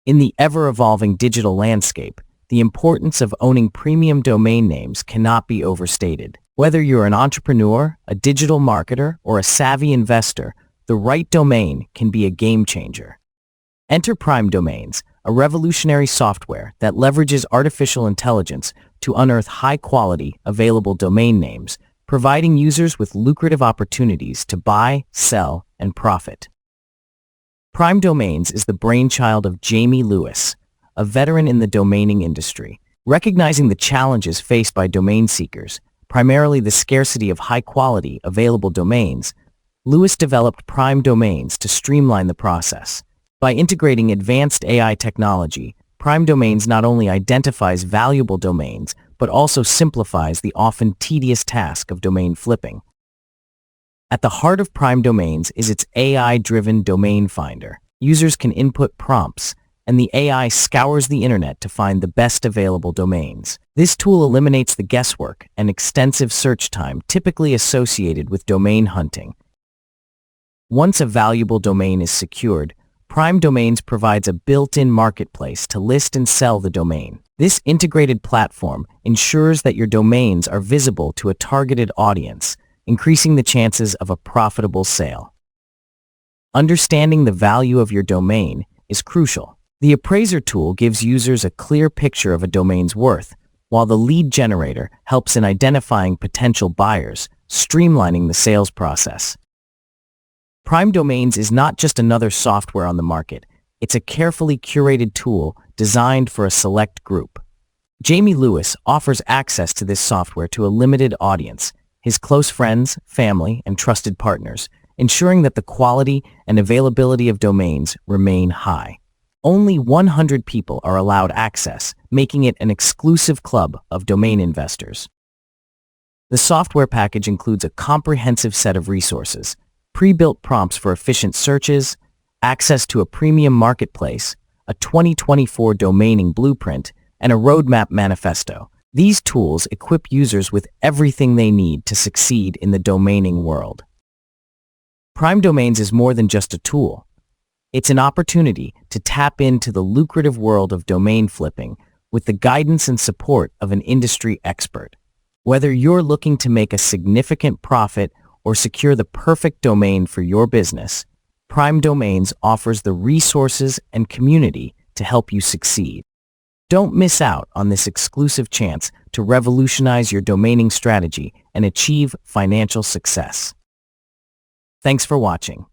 In the ever-evolving digital landscape, the importance of owning premium domain names cannot be overstated. Whether you're an entrepreneur, a digital marketer, or a savvy investor, the right domain can be a game changer. Enter Prime Domains, a revolutionary software that leverages artificial intelligence to unearth high-quality, available domain names, providing users with lucrative opportunities to buy, sell, and profit. Prime Domains is the brainchild of Jamie Lewis, a veteran in the domaining industry. Recognizing the challenges faced by domain seekers, primarily the scarcity of high-quality, available domains, Lewis developed Prime Domains to streamline the process. By integrating advanced AI technology, Prime Domains not only identifies valuable domains, but also simplifies the often tedious task of domain flipping. At the heart of Prime Domains is its AI-driven domain finder. Users can input prompts, and the AI scours the internet to find the best available domains. This tool eliminates the guesswork and extensive search time typically associated with domain hunting. Once a valuable domain is secured, Prime Domains provides a built-in marketplace to list and sell the domain. This integrated platform ensures that your domains are visible to a targeted audience, increasing the chances of a profitable sale. Understanding the value of your domain is crucial. The appraiser tool gives users a clear picture of a domain's worth, while the lead generator helps in identifying potential buyers, streamlining the sales process. Prime Domains is not just another software on the market, it's a carefully curated tool designed for a select group. Jamie Lewis offers access to this software to a limited audience, his close friends, family, and trusted partners, ensuring that the quality and availability of domains remain high. Only 100 people are allowed access, making it an exclusive club of domain investors. The software package includes a comprehensive set of resources, pre-built prompts for efficient searches, access to a premium marketplace, a 2024 domaining blueprint, and a roadmap manifesto. These tools equip users with everything they need to succeed in the domaining world. Prime Domains is more than just a tool. It's an opportunity to tap into the lucrative world of domain flipping with the guidance and support of an industry expert. Whether you're looking to make a significant profit or secure the perfect domain for your business, Prime Domains offers the resources and community to help you succeed. Don't miss out on this exclusive chance to revolutionize your domaining strategy and achieve financial success. Thanks for watching.